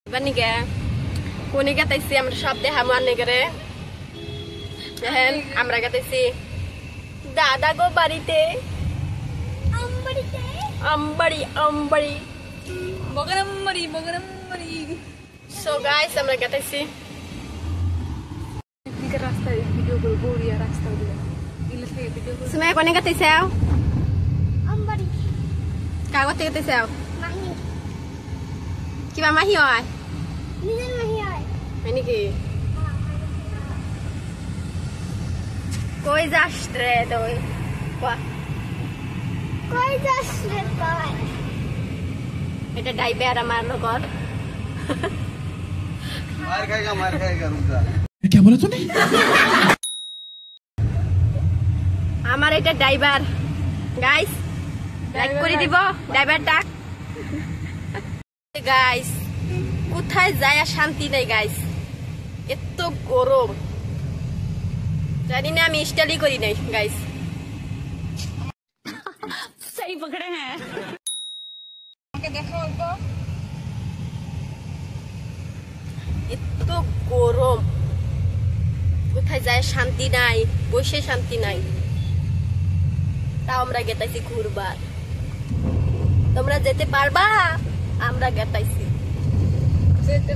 Banige kuni gataisi আমরা সব দেখামু আনেগরে দেখেন আমরা গতাইছি দাদা গো বাড়িতে আমবাড়ি বগরামবাড়ি সো গাইস আমরা গতাইছি দিকে রাস্তায় ভিডিও করব রিয়া রাস্তা দিয়ে ইলে থেকে ভিডিও করব তুমি কোনে গতাইছাও আমবাড়ি কাগজ থেকে গতাইছাও মাহি কিবা মাহি হয় নিজের মাহি হয় মানে কি কই যাস রে তুই কই যাস রে তুই এটা ড্রাইভার আমার লগত मार खाएगा रुक जा क्या बोला तूने আমার এটা ড্রাইভার গাইস লাইক করে দিব ড্রাইভারটা গাইস কোথায় যায় শান্তি নাই গাইস এত গরম জানি না আমি স্টাইলই করি নাই গাইস सही पकड़े हैं ওকে দেখো তো এত গরম কোথায় যায় শান্তি নাই বসে শান্তি নাই তাও আমরা গেতাইছি ঘুরবার তোমরা যেতে পারবা আমরা গেতাইছি যেতে